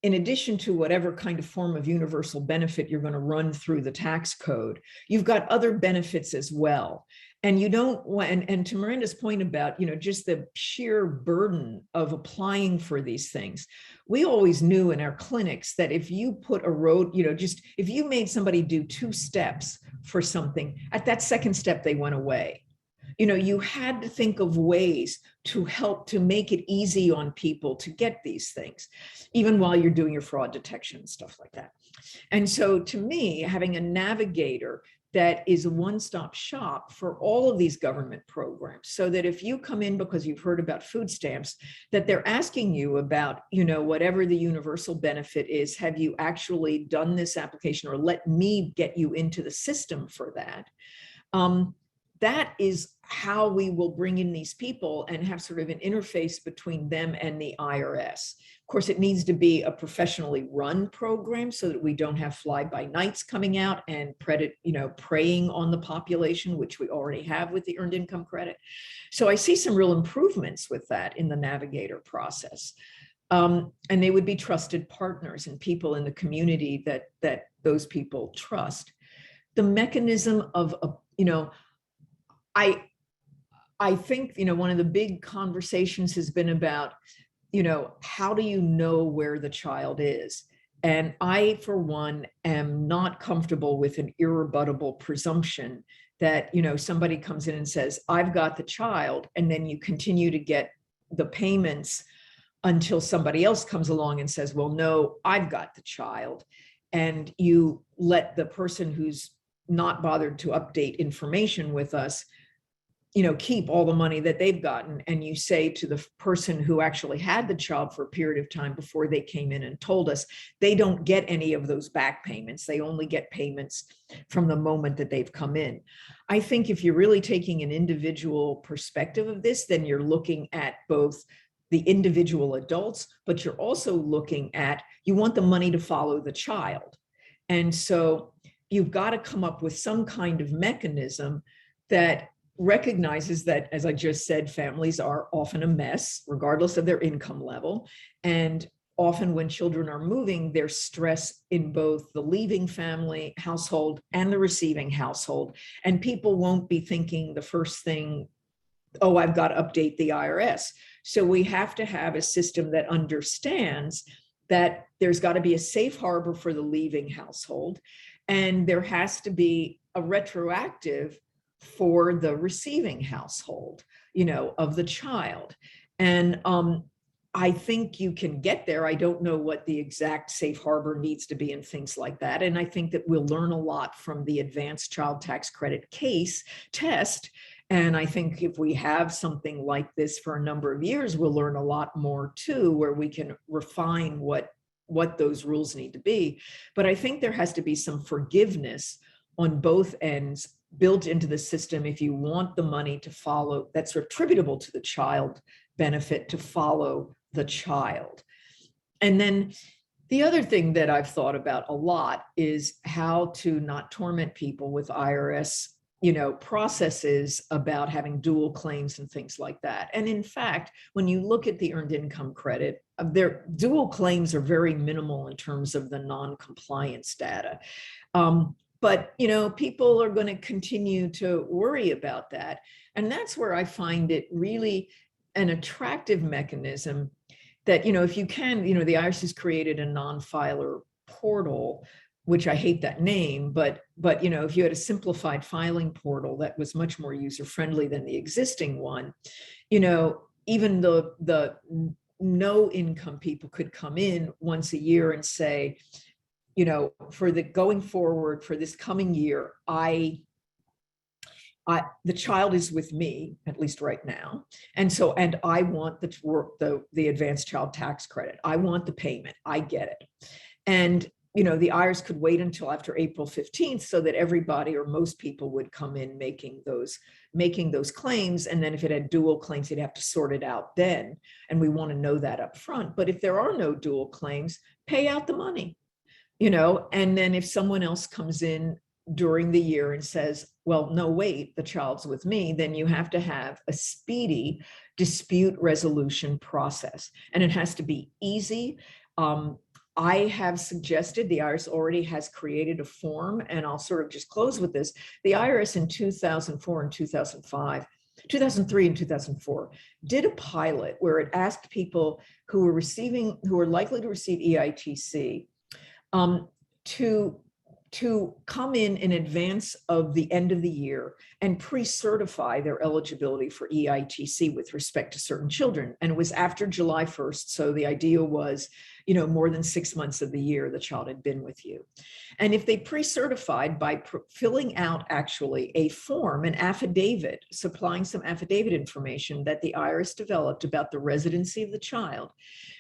in addition to whatever kind of form of universal benefit you're going to run through the tax code, you've got other benefits as well. And you don't want, and to Miranda's point about, just the sheer burden of applying for these things. We always knew in our clinics that if you put a road, just if you made somebody do 2 steps for something, at that second step, they went away. You had to think of ways to help to make it easy on people to get these things, even while you're doing your fraud detection and stuff like that. And so to me, having a navigator that is a one-stop shop for all of these government programs, so that if you come in because you've heard about food stamps, that they're asking you about, whatever the universal benefit is, have you actually done this application, or let me get you into the system for that. That is how we will bring in these people and have sort of an interface between them and the IRS. Of course, it needs to be a professionally run program so that we don't have fly-by-nights coming out and preying on the population, which we already have with the earned income credit. So I see some real improvements with that in the navigator process. And they would be trusted partners and people in the community that those people trust. The mechanism of, I think, one of the big conversations has been about, how do you know where the child is? And I, for one, am not comfortable with an irrebuttable presumption that, somebody comes in and says, I've got the child, and then you continue to get the payments until somebody else comes along and says, well, no, I've got the child. And you let the person who's not bothered to update information with us keep all the money that they've gotten. And you say to the person who actually had the child for a period of time before they came in and told us, they don't get any of those back payments. They only get payments from the moment that they've come in. I think if you're really taking an individual perspective of this, then you're looking at both the individual adults, but you're also looking at, you want the money to follow the child. And so you've got to come up with some kind of mechanism that recognizes that, as I just said, families are often a mess, regardless of their income level. And often when children are moving, there's stress in both the leaving family household and the receiving household. And people won't be thinking the first thing, oh, I've got to update the IRS. So we have to have a system that understands that there's got to be a safe harbor for the leaving household. And there has to be a retroactive for the receiving household, of the child. And I think you can get there. I don't know what the exact safe harbor needs to be and things like that. And I think that we'll learn a lot from the advanced child tax credit case test. And I think if we have something like this for a number of years, we'll learn a lot more too, where we can refine what those rules need to be. But I think there has to be some forgiveness on both ends built into the system if you want the money to follow, that's attributable to the child benefit, to follow the child. And then the other thing that I've thought about a lot is how to not torment people with IRS, processes about having dual claims and things like that. And in fact, when you look at the earned income credit, their dual claims are very minimal in terms of the non-compliance data. But, people are going to continue to worry about that. And that's where I find it really an attractive mechanism that, if you can, the IRS has created a non-filer portal, which I hate that name, but if you had a simplified filing portal that was much more user-friendly than the existing one, even the no income people could come in once a year and say, for the going forward for this coming year, the child is with me, at least right now. And I want the advanced child tax credit. I want the payment. I get it. And, the IRS could wait until after April 15th so that everybody or most people would come in making those claims. And then if it had dual claims, you'd have to sort it out then. And we want to know that up front. But if there are no dual claims, pay out the money. And then if someone else comes in during the year and says, well, no, wait, the child's with me, then you have to have a speedy dispute resolution process. And it has to be easy. I have suggested, the IRS already has created a form, and I'll sort of just close with this. The IRS in 2004 and 2005, 2003 and 2004 did a pilot where it asked people who were likely to receive EITC to come in advance of the end of the year and pre-certify their eligibility for EITC with respect to certain children. And it was after July 1st. So the idea was, more than 6 months of the year the child had been with you. And if they pre-certified by filling out actually a form, an affidavit, supplying some affidavit information that the IRS developed about the residency of the child,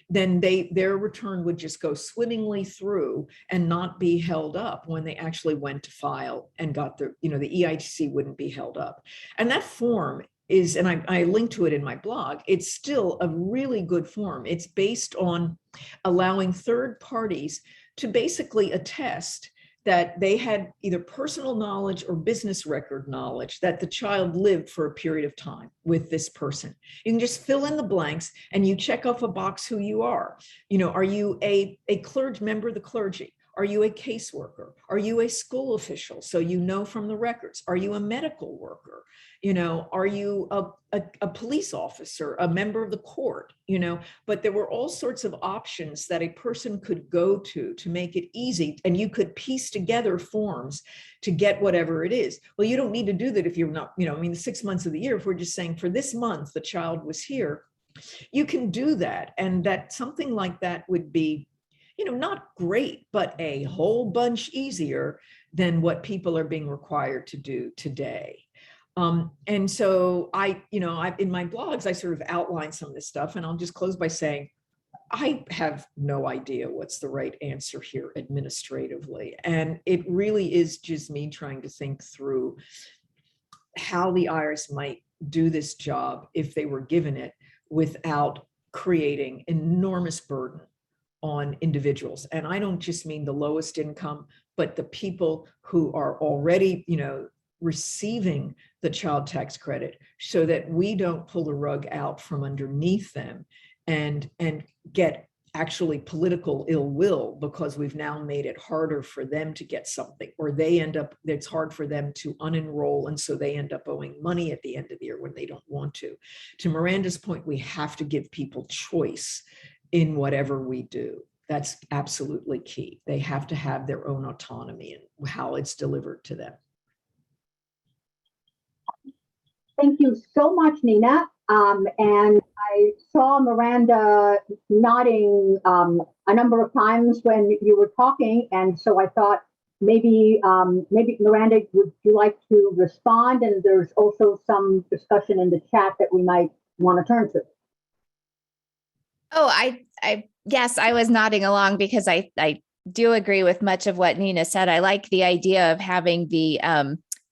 then their return would just go swimmingly through and not be held up when they actually went to file and got the EITC wouldn't be held up. And that form is, and I link to it in my blog, it's still a really good form. It's based on allowing third parties to basically attest that they had either personal knowledge or business record knowledge that the child lived for a period of time with this person. You can just fill in the blanks and you check off a box who you are. Are you a member of the clergy? Are you a caseworker? Are you a school official? So from the records. Are you a medical worker? Are you a police officer, a member of the court? But there were all sorts of options that a person could go to make it easy. And you could piece together forms to get whatever it is. Well, you don't need to do that if you're not, the 6 months of the year, if we're just saying for this month, the child was here, you can do that. And that something like that would be, not great, but a whole bunch easier than what people are being required to do today. And so I in my blogs, I sort of outline some of this stuff, and I'll just close by saying, I have no idea what's the right answer here administratively. And it really is just me trying to think through how the IRS might do this job if they were given it without creating enormous burden on individuals. And I don't just mean the lowest income, but the people who are already, receiving the child tax credit, so that we don't pull the rug out from underneath them and get actually political ill will because we've now made it harder for them to get something, or it's hard for them to unenroll, and so they end up owing money at the end of the year when they don't want to. To Miranda's point, we have to give people choice in whatever we do. That's absolutely key. They have to have their own autonomy in how it's delivered to them. Thank you so much, Nina. And I saw Miranda nodding a number of times when you were talking, and so I thought maybe Miranda, would you like to respond? And there's also some discussion in the chat that we might want to turn to. Oh, yes, I was nodding along because I do agree with much of what Nina said. I like the idea of having the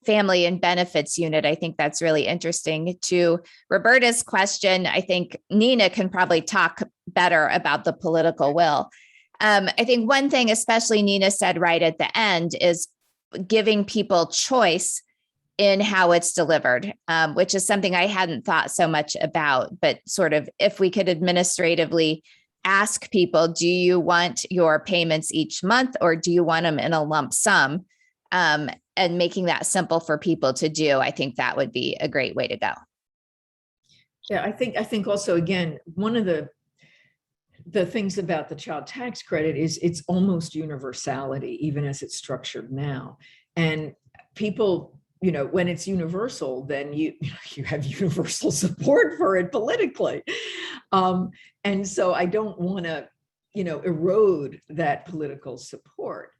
family and benefits unit. I think that's really interesting. To Roberta's question, I think Nina can probably talk better about the political will. I think one thing, especially Nina said right at the end, is giving people choice in how it's delivered, which is something I hadn't thought so much about, but sort of if we could administratively ask people, do you want your payments each month or do you want them in a lump sum? And making that simple for people to do, I think that would be a great way to go. Yeah, I think also, again, one of the things about the child tax credit is its almost universality, even as it's structured now. And people, when it's universal, then you have universal support for it politically. And so I don't want to, erode that political support.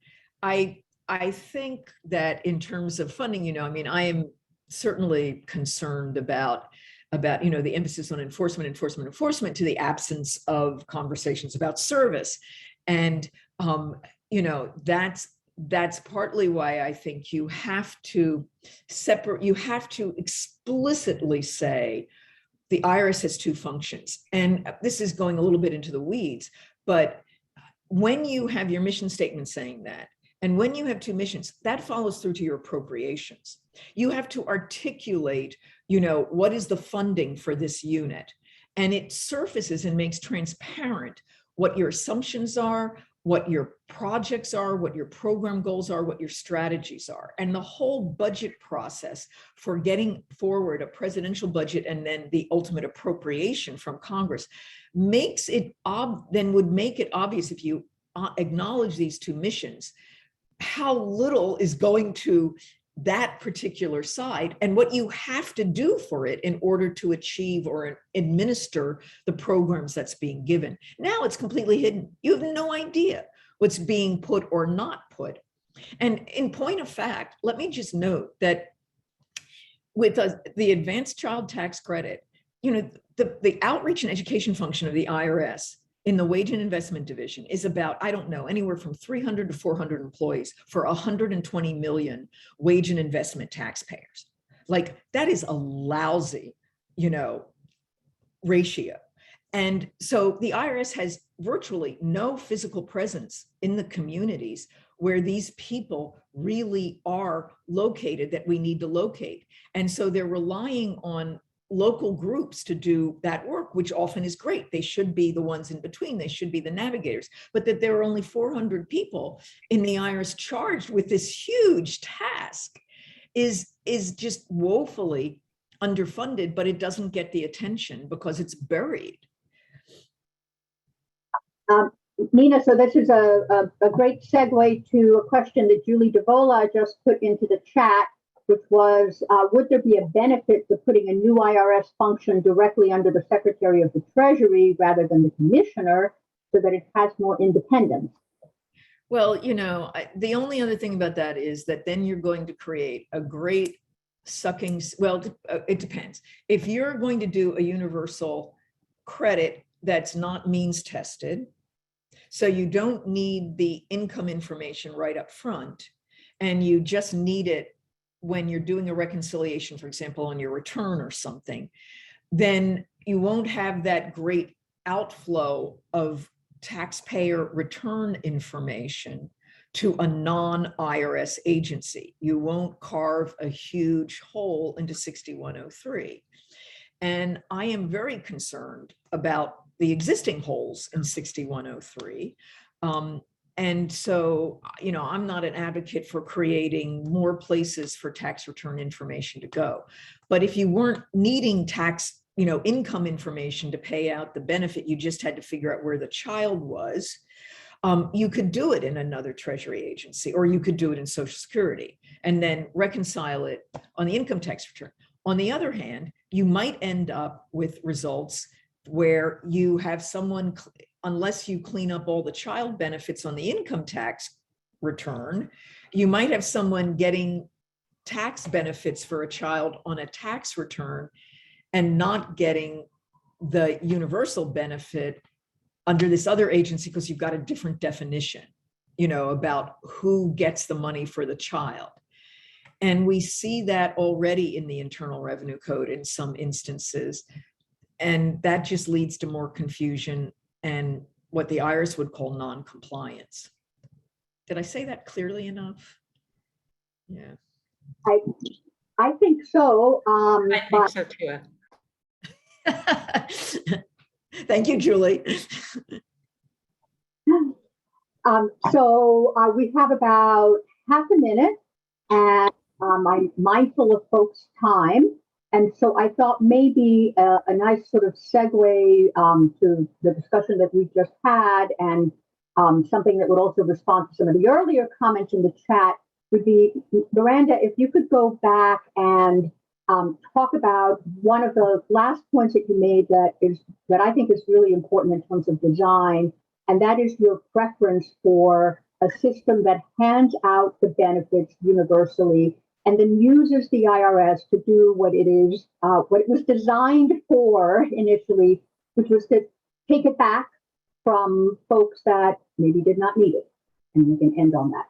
I think that in terms of funding, I am certainly concerned about the emphasis on enforcement to the absence of conversations about service. And, that's partly why I think you have to explicitly say the IRS has two functions. And this is going a little bit into the weeds, but when you have your mission statement saying that, and when you have two missions, that follows through to your appropriations. You have to articulate, what is the funding for this unit? And it surfaces and makes transparent what your assumptions are, what your projects are, what your program goals are, what your strategies are. And the whole budget process for getting forward a presidential budget and then the ultimate appropriation from Congress makes it then would make it obvious, if you acknowledge these two missions, how little is going to that particular side and what you have to do for it in order to achieve or administer the programs that's being given. Now it's completely hidden. You have no idea what's being put or not put. And in point of fact, let me just note that with the advanced child tax credit, the outreach and education function of the IRS in the wage and investment division is about, I don't know, anywhere from 300 to 400 employees for 120 million wage and investment taxpayers. Like, that is a lousy, ratio. And so the IRS has virtually no physical presence in the communities where these people really are located that we need to locate. And so they're relying on local groups to do that work, which often is great. They should be the ones in between. They should be the navigators. But that there are only 400 people in the IRS charged with this huge task is just woefully underfunded, but it doesn't get the attention because it's buried. Nina, so this is a great segue to a question that Julie DeVola just put into the chat, which was, would there be a benefit to putting a new IRS function directly under the Secretary of the Treasury rather than the Commissioner so that it has more independence? Well, the only other thing about that is that then you're going to create a great it depends. If you're going to do a universal credit that's not means tested, so you don't need the income information right up front, and you just need it when you're doing a reconciliation, for example, on your return or something, then you won't have that great outflow of taxpayer return information to a non-IRS agency. You won't carve a huge hole into 6103. And I am very concerned about the existing holes in 6103. And so, I'm not an advocate for creating more places for tax return information to go. But if you weren't needing tax, income information to pay out the benefit, you just had to figure out where the child was, you could do it in another Treasury agency, or you could do it in Social Security and then reconcile it on the income tax return. On the other hand, you might end up with results where you have someone, unless you clean up all the child benefits on the income tax return, you might have someone getting tax benefits for a child on a tax return and not getting the universal benefit under this other agency because you've got a different definition, about who gets the money for the child. And we see that already in the Internal Revenue Code in some instances. And that just leads to more confusion and what the IRS would call non-compliance. Did I say that clearly enough? Yeah. I think so. I think so too. Thank you, Julie. So we have about half a minute, and I'm mindful of folks' time. And so I thought maybe a nice sort of segue to the discussion that we just had, and something that would also respond to some of the earlier comments in the chat would be, Miranda, if you could go back and talk about one of the last points that you made that I think is really important in terms of design, and that is your preference for a system that hands out the benefits universally and then uses the IRS to do what it was designed for initially, which was to take it back from folks that maybe did not need it. And we can end on that.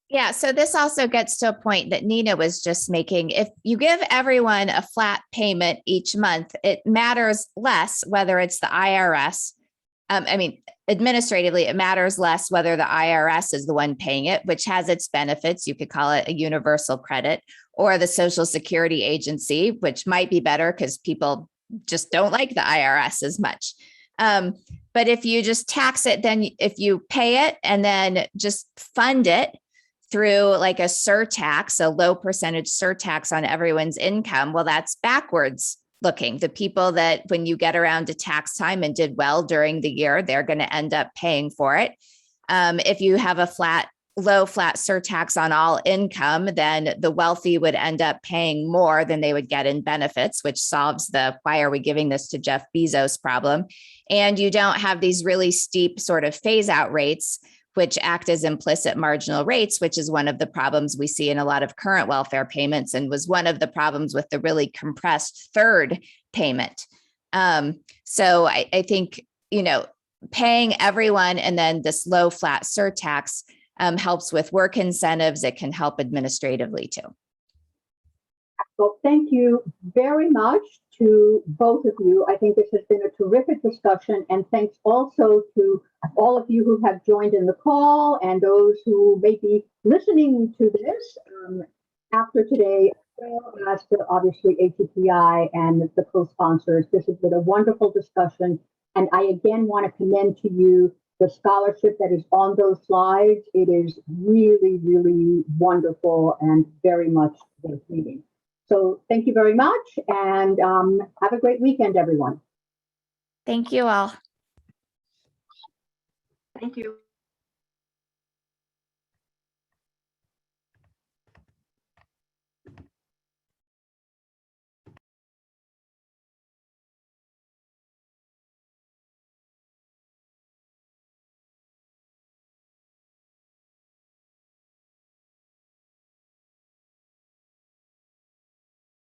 Yeah, so this also gets to a point that Nina was just making. If you give everyone a flat payment each month, it matters less whether it's the IRS. Administratively, it matters less whether the IRS is the one paying it, which has its benefits. You could call it a universal credit, or the Social Security agency, which might be better because people just don't like the IRS as much. But if you just tax it, then if you pay it and then just fund it through like a surtax, a low percentage surtax on everyone's income, well, that's backwards looking. The people that when you get around to tax time and did well during the year, they're going to end up paying for it. If you have a low flat surtax on all income, then the wealthy would end up paying more than they would get in benefits, which solves the why are we giving this to Jeff Bezos problem. And you don't have these really steep sort of phase out rates, which act as implicit marginal rates, which is one of the problems we see in a lot of current welfare payments and was one of the problems with the really compressed third payment. So I think, paying everyone and then this low flat surtax helps with work incentives. It can help administratively too. Well, thank you very much to both of you. I think this has been a terrific discussion, and thanks also to all of you who have joined in the call and those who may be listening to this after today, as well as to obviously ATPI and the co-sponsors. This has been a wonderful discussion, and I again want to commend to you the scholarship that is on those slides. It is really, really wonderful and very much worth reading. So thank you very much, and have a great weekend, everyone. Thank you all. Thank you.